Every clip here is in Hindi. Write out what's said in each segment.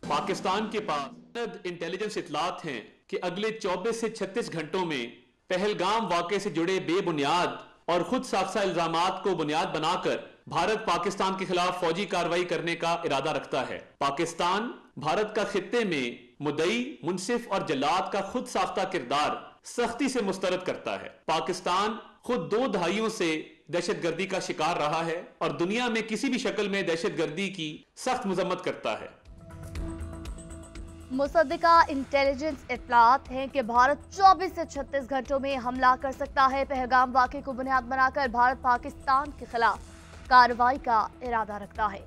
पाकिस्तान के पास इंटेलिजेंस इतलात हैं कि अगले 24 से 36 घंटों में पहलगाम वाक़े से जुड़े बेबुनियाद और खुद साख्ता इल्जामात को बुनियाद बनाकर भारत पाकिस्तान के खिलाफ फौजी कार्रवाई करने का इरादा रखता है। पाकिस्तान भारत का खित्ते में मुद्दई, मुनसिफ और जल्लाद का खुद साख्ता किरदार सख्ती से मुस्तरद करता है। पाकिस्तान खुद 2 दहाइयों से दहशतगर्दी का शिकार रहा है और दुनिया में किसी भी शक्ल में दहशतगर्दी की सख्त मजम्मत करता है। मुसद्दिका इंटेलिजेंस इत्तलात हैं कि भारत 24 से 36 घंटों में हमला कर सकता है। पहलगाम वाक़े को बुनियाद बनाकर भारत पाकिस्तान के खिलाफ कार्रवाई का इरादा रखता है।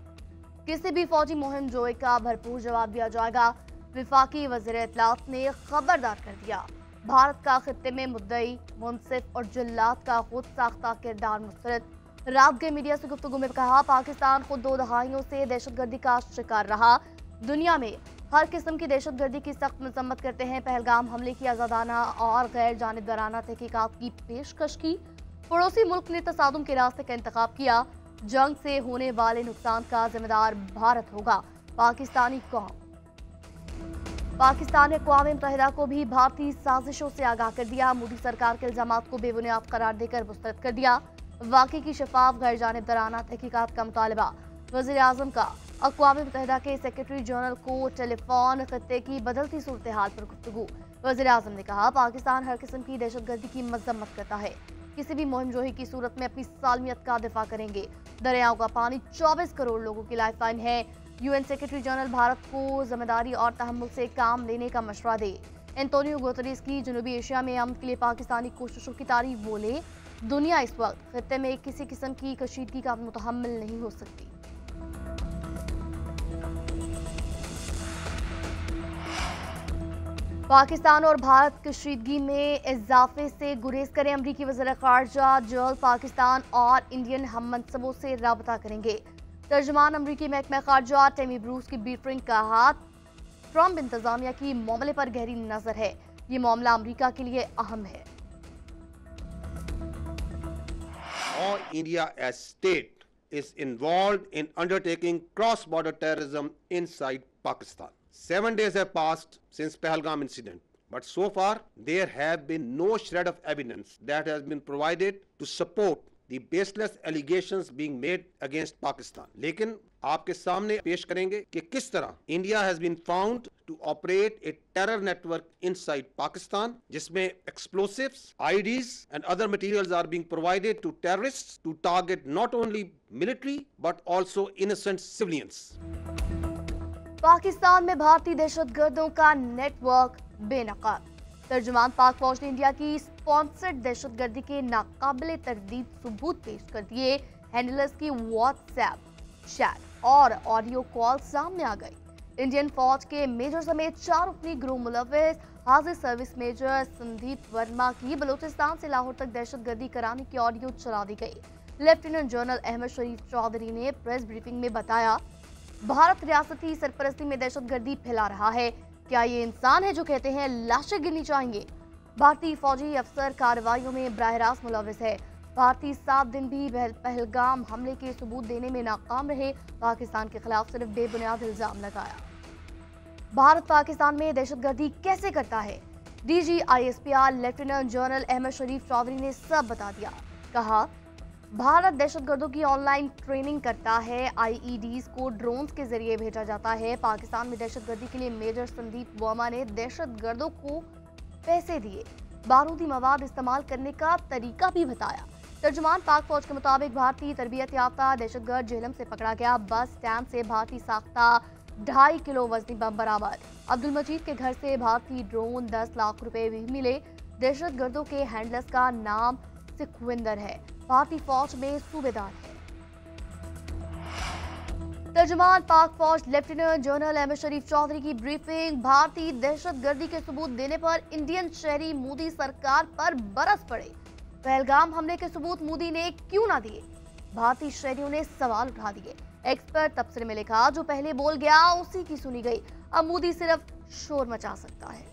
किसी भी फौजी मुहिम जोई का भरपूर जवाब दिया जाएगा। विफाकी वज़ीर इत्तलात ने खबरदार कर दिया, भारत का खित्ते में मुद्दई, मुनसिफ और जल्लाद का खुद साख्ता किरदार मुस्तरद। रात गए मीडिया से गुफ्तगू में कहा, पाकिस्तान खुद 2 दहाइयों से दहशतगर्दी का शिकार रहा। दुनिया में हर किस्म की दहशतगर्दी की सख्त मजम्मत करते हैं। पहलगाम हमले की आज़ादाना और गैर जानिबदाराना तहकीकात की पेशकश की। पड़ोसी मुल्क ने तसादुम के रास्ते का इंतखाब किया। जंग से होने वाले नुकसान का जिम्मेदार भारत होगा। पाकिस्तान ने अक़वाम मुत्तहिदा को भी भारतीय साजिशों से आगाह कर दिया। मोदी सरकार के इल्जामात को बेबुनियाद करार देकर मुस्तरद कर दिया। वाक़े की शफाफ गैर जानिबदाराना तहकीकात का मुतालबा। वज़ीर आज़म का अक़वाम मुत्तहिदा के सेक्रेटरी जनरल को टेलीफोन, खत्ते की बदलती सूरत हाल पर गुफ्तगू। वज़ीर आज़म ने कहा, पाकिस्तान हर किस्म की दहशतगर्दी की मजम्मत करता है। किसी भी मुहिम जोही की सूरत में अपनी सालमियत का दिफा करेंगे। दरियाओं का पानी 24 करोड़ लोगों की लाइफलाइन है। UN सेक्रेटरी जनरल भारत को जिम्मेदारी और तहम्मुल से काम लेने का मशवरा दे। एंटोनियो गुतेरेस की जनूबी एशिया में अमन के लिए पाकिस्तानी कोशिशों की तारीफ बोले। दुनिया इस वक्त खित्ते में किसी किस्म की कशीदगी का मुतहम्मिल नहीं हो सकती। पाकिस्तान और भारत कशीदगी में इजाफे से गुरेज करें। अमरीकी वज़ीर ख़ारजा जल्द पाकिस्तान और इंडियन हम मनसबों से राबता करेंगे। तर्जुमान अमरीकी महकमा ख़ारजा टेमी ब्रूस की ब्रीफिंग का हाथ ट्रंप इंतजामिया की मामले पर गहरी नजर है। ये मामला अमरीका के लिए अहम है। India as state is involved in undertaking cross-border terrorism inside Pakistan. 7 days have passed since Pahalgam incident, but so far there have been no shred of evidence that has been provided to support the baseless allegations being made against Pakistan. लेकिन आपके सामने पेश करेंगे कि किस तरह India has been found to operate a terror network inside Pakistan, जिसमें explosives, IEDs and other materials are being provided to terrorists to target not only military but also innocent civilians. Pakistan में भारतीय दहशतगर्दों का नेटवर्क बेनकाब। तर्जुमान पाक फौज ने इंडिया की स्पॉन्सर्ड दहशतगर्दी के नाकाबिले तरदीद सबूत पेश कर दिए। हैंडलर्स की व्हाट्सएप चैट और ऑडियो कॉल सामने आ गई। इंडियन फौज के मेजर समेत 4 रुकनी गिरोह मुलव्विस हाजिर सर्विस मेजर संदीप वर्मा की बलूचिस्तान से लाहौर तक दहशतगर्दी कराने की ऑडियो चला दी गई। लेफ्टिनेंट जनरल अहमद शरीफ चौधरी ने प्रेस ब्रीफिंग में बताया, भारत रियासती सरपरस्ती में दहशतगर्दी फैला रहा है। क्या ये इंसान है जो कहते हैं लाशें गिननी चाहिए? भारतीय फौजी अफसर कार्रवाइयों में बराह रास्त मुलव्विस है। भारतीय 7 दिन भी पहलगाम हमले के सबूत देने में नाकाम रहे। पाकिस्तान के खिलाफ सिर्फ बेबुनियाद इल्जाम लगाया। भारत पाकिस्तान में दहशतगर्दी कैसे करता है? DG ISPR lieutenant general Ahmed Sharif Chaudhry ने सब बता दिया। कहा, भारत दहशतगर्दों की ऑनलाइन ट्रेनिंग करता है। IEDs को ड्रोन्स के जरिए भेजा जाता है। पाकिस्तान में दहशतगर्दी के लिए मेजर संदीप वर्मा ने दहशतगर्दों को पैसे दिए। बारूदी मवाद इस्तेमाल करने का तरीका भी बताया। तर्जुमान पाक फौज के मुताबिक भारतीय तरबियत याफ्ता दहशतगर्द जेहलम से पकड़ा गया। बस स्टैंड से भारतीय साख्ता 2.5 किलो वजनी बम बरामद। अब्दुल मजीद के घर से भारतीय ड्रोन 10 लाख रुपए भी मिले। दहशतगर्दों के हैंडलर्स का नाम सिखविंदर है। भारतीय फौज में सूबेदार है। तर्जुमान पाक फौज लेफ्टिनेंट जनरल अहमद शरीफ चौधरी की ब्रीफिंग। भारतीय दहशतगर्दी के सबूत देने पर इंडियन शहरी मोदी सरकार पर बरस पड़े। पहलगाम हमले के सबूत मोदी ने क्यों ना दिए? भारतीय शहरियों ने सवाल उठा दिए। एक्सपर्ट तबसरे में लिखा, जो पहले बोल गया उसी की सुनी गई। अब मोदी सिर्फ शोर मचा सकता है।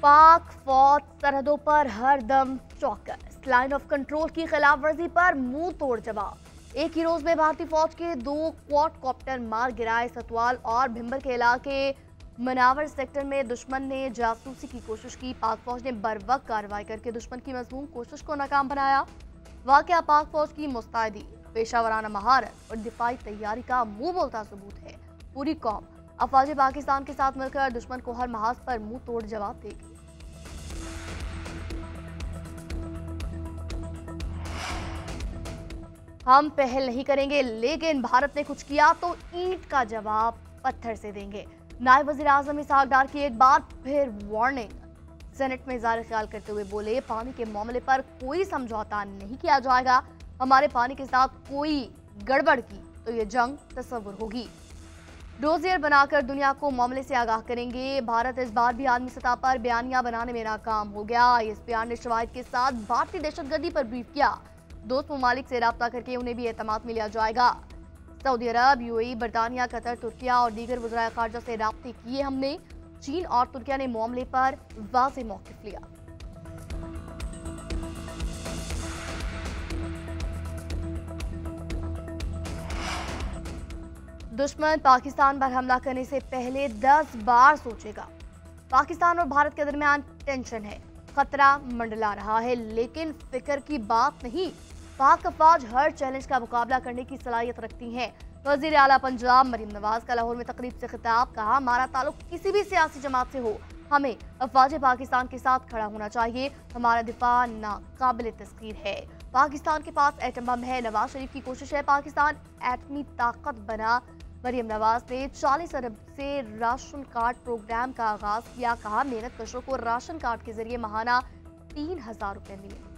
पाक फौज सरहदों पर हर दम चौकस, लाइन ऑफ कंट्रोल की खिलाफवर्जी पर मुंह तोड़ जवाब। एक ही रोज में भारतीय फौज के 2 क्वाडकॉप्टर मार गिराए। सतवाल और भिंबर के इलाके मनावर सेक्टर में दुश्मन ने जासूसी की कोशिश की। पाक फौज ने बरवक्त कार्रवाई करके दुश्मन की मजमूम कोशिश को नाकाम बनाया। वाकया पाक फौज की मुस्तैदी, पेशावराना महारत और दिफाई तैयारी का मुंह बोलता सबूत है। पूरी कौम अफवाज पाकिस्तान के साथ मिलकर दुश्मन को हर महाज पर मुंह तोड़ जवाब देगी। हम पहल नहीं करेंगे, लेकिन भारत ने कुछ किया तो ईंट का जवाब पत्थर से देंगे। नायब वजीर आजम इसहाक डार की एक बार फिर वार्निंग। सेनेट में इज़हार ख्याल करते हुए बोले, पानी के मामले पर कोई समझौता नहीं किया जाएगा। हमारे पानी के साथ कोई गड़बड़ की तो ये जंग तस्वुर होगी। डोजियर बनाकर दुनिया को मामले से आगाह करेंगे। भारत इस बार भी आलमी सतह पर बयानियां बनाने में नाकाम हो गया। ISPR ने शवाहिद के साथ भारतीय दहशतगर्दी पर ब्रीफ किया। दोस्त ममालिक से राब्ता करके उन्हें भी एतमाद में लिया जाएगा। सऊदी अरब, UAE, बरतानिया, कतर, तुर्किया और दीगर वज़राए ख़ारजा से राब्ते किए हमने। चीन और तुर्किया ने मामले पर वाज़ेह मौक़िफ़ लिया। दुश्मन पाकिस्तान पर हमला करने से पहले 10 बार सोचेगा। पाकिस्तान और भारत के दरमियान टेंशन है, खतरा मंडला रहा है, लेकिन फिक्र की बात नहीं। पाक अफवाज हर चैलेंज का मुकाबला करने की सलाहियत रखती हैं। वज़ीर आला पंजाब मरीम नवाज का लाहौर में तकरीब से खिताब, कहा, हमारा ताल्लुक किसी भी सियासी जमात से हो, हमें अफवाज पाकिस्तान के साथ खड़ा होना चाहिए। हमारा दिफा नाकाबिल तस्खीर है। पाकिस्तान के पास एटम बम है। नवाज शरीफ की कोशिश है पाकिस्तान एटमी ताकत बना। मरीम नवाज ने 40 अरब से राशन कार्ड प्रोग्राम का आगाज किया। कहा, मेहनत कशों को राशन कार्ड के जरिए माहाना 3000 रुपए मिले।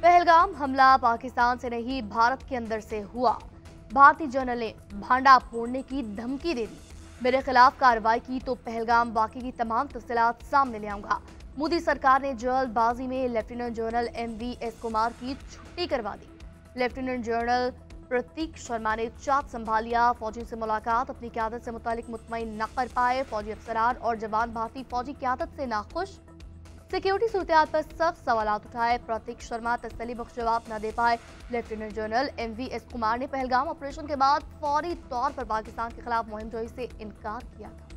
पहलगाम हमला पाकिस्तान से नहीं, भारत के अंदर से हुआ। भारतीय जर्नल ने भांडा फोड़ने की धमकी दे दी। मेरे खिलाफ कार्रवाई की तो पहलगाम वाकई की तमाम तफसीलात सामने ले आऊंगा। मोदी सरकार ने जल्दबाजी में लेफ्टिनेंट जनरल MVS कुमार की छुट्टी करवा दी। लेफ्टिनेंट जनरल प्रतीक शर्मा ने चार्ज संभाल लिया। फौजी से मुलाकात, अपनी क़यादत से मुतालिक मुतमईन न कर पाए। फौजी अफसरान और जवान भारतीय फौजी क़यादत से नाखुश। सिक्योरिटी सूरत पर सख्त सवालात उठाए। प्रतीक शर्मा तसल्ली बख्श जवाब न दे पाए। लेफ्टिनेंट जनरल MVS कुमार ने पहलगाम ऑपरेशन के बाद फौरी तौर पर पाकिस्तान के खिलाफ मुहिम जोई से इनकार किया था।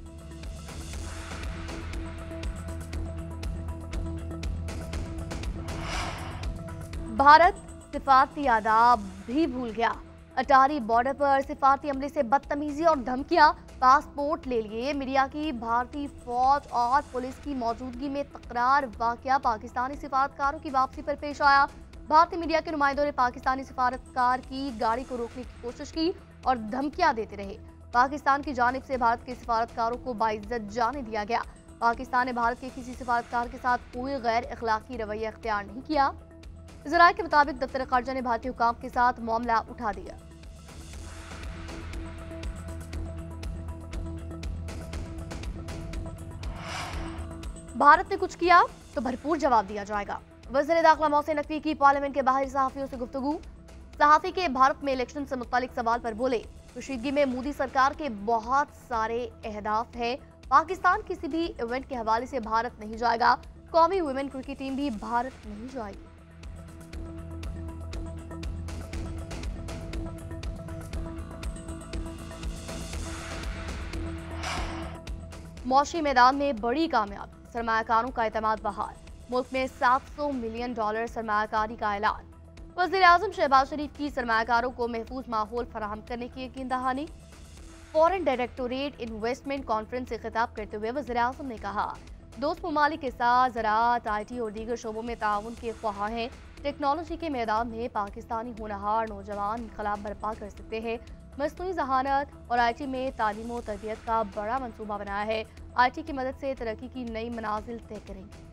भारत सिफारती आदाब भी भूल गया। अटारी बॉर्डर पर सिफारती अमले से बदतमीजी और धमकियां। पासपोर्ट ले लिए। मीडिया की भारतीय फौज और पुलिस की मौजूदगी में तकरार। वाकया पाकिस्तानी सिफारतकारों की वापसी पर पेश आया। भारतीय मीडिया के नुमाइंदों ने पाकिस्तानी सिफारतकार की गाड़ी को रोकने की कोशिश की और धमकियां देते रहे। पाकिस्तान की जानिब से भारत के सिफारतकारों को बाइज्जत जाने दिया गया। पाकिस्तान ने भारत के किसी सिफारतकार के साथ कोई गैर अखलाकी रवैया इख्तियार नहीं किया। ज़राए के मुताबिक दफ्तर खारजा ने भारतीय हुकाम के साथ मामला उठा दिया। भारत ने कुछ किया तो भरपूर जवाब दिया जाएगा। वज़ीर दाखिला मोहसिन नकवी की पार्लियामेंट के बाहर सहाफ़ियों से गुफ्तगू। सहाफ़ी के भारत में इलेक्शन से मुतालिक सवाल पर बोले, कशीदगी में मोदी सरकार के बहुत सारे अहदाफ हैं। पाकिस्तान किसी भी इवेंट के हवाले से भारत नहीं जाएगा। कौमी वुमेन क्रिकेट टीम भी भारत नहीं जाएगी। मौशी मैदान में बड़ी कामयाबी, सरमायाकारों का एतमाद बहाल। मुल्क में $700 मिलियन सरमायाकारी का ऐलान। वज़ीर आज़म शहबाज शरीफ की सरमायाकारों को महफूज माहौल फराहम करने की यकीन दहानी। फॉरेन डायरेक्टोरेट इन्वेस्टमेंट कॉन्फ्रेंस से खिताब करते हुए वज़ीर आज़म ने कहा, दोस्त ममालिक के साथ ज़राअत, IT और दीगर शोबों में ताउन के ख्वाह हैं। टेक्नोलॉजी के मैदान में पाकिस्तानी होनहार नौजवान इनकलाब बर्पा कर सकते हैं। मसनूई जहानत और IT में तालीम और तरबियत का बड़ा मंसूबा बनाया है। IT की मदद से तरक्की की नई मनाजिल तय करेंगे।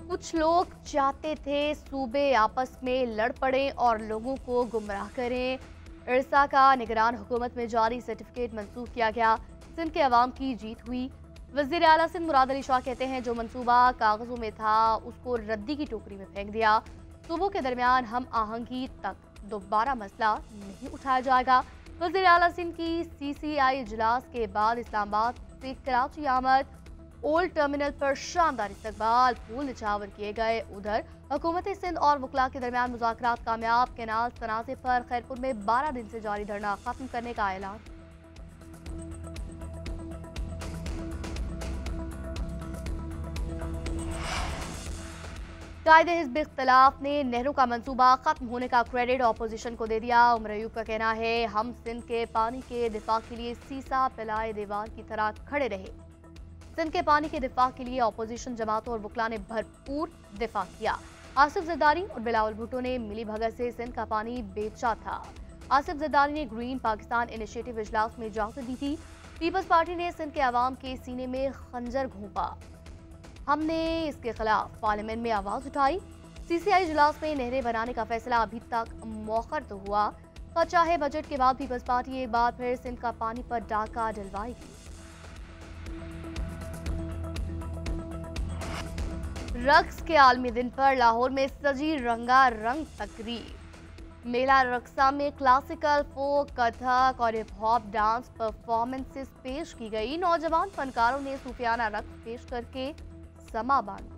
कुछ लोग चाहते थे सूबे आपस में लड़ पड़े और लोगों को गुमराह करें। इरसा का निगरान हुकूमत में जारी सर्टिफिकेट मंसूख किया गया। सिंध के अवाम की जीत हुई। वज़ीर आला सिंध मुराद अली शाह कहते हैं, जो मंसूबा कागजों में था उसको रद्दी की टोकरी में फेंक दिया। सुबह के दरमियान हम आहंगी तक दोबारा मसला नहीं उठाया जाएगा। वज़ीर आला सिंध की CCI इजलास के बाद इस्लामाबाद से कराची आमद, ओल्ड टर्मिनल पर शानदार इस्तकबाल, फूल निछावर किए गए। उधर हुकूमत सिंध और वकला के दरमियान मुज़ाकरात कामयाब, कैनाल तनाज़े पर खैरपुर में 12 दिन से जारी धरना खत्म करने का ऐलान। कायदे हिज़्ब इख्तिलाफ ने नेहरू का मंसूबा खत्म होने का क्रेडिट ऑपोजिशन को दे दिया। उमर अयूब का कहना है, हम सिंध के पानी के दिफा के लिए सीसा पिलाए दीवार की तरह खड़े रहे। सिंध के पानी के दिफा के लिए ऑपोजिशन जमातों और वकला ने भरपूर दिफा किया। आसिफ जरदारी और बिलावल भुट्टो ने मिली भगत से सिंध का पानी बेचा था। आसिफ जरदारी ने ग्रीन पाकिस्तान इनिशिएटिव इजलास में इजाजत दी थी। पीपल्स पार्टी ने सिंध के अवाम के सीने में खंजर घोंपा। हमने इसके खिलाफ पार्लियामेंट में आवाज उठाई। CCI इजलास में नहरें बनाने का फैसला अभी तक मौखर तो हुआ, पर चाहे बजट के बाद पीपल्स पार्टी एक बार फिर सिंध का पानी पर डाका डलवाएगी। रक्स के आलमी दिन पर लाहौर में सजी रंगारंग तकरीब। मेला रक्सा में क्लासिकल, फोक, कथक और हिप हॉप डांस परफॉर्मेंसेस पेश की गई। नौजवान फनकारों ने सूफियाना रक्स पेश करके समा बांधा।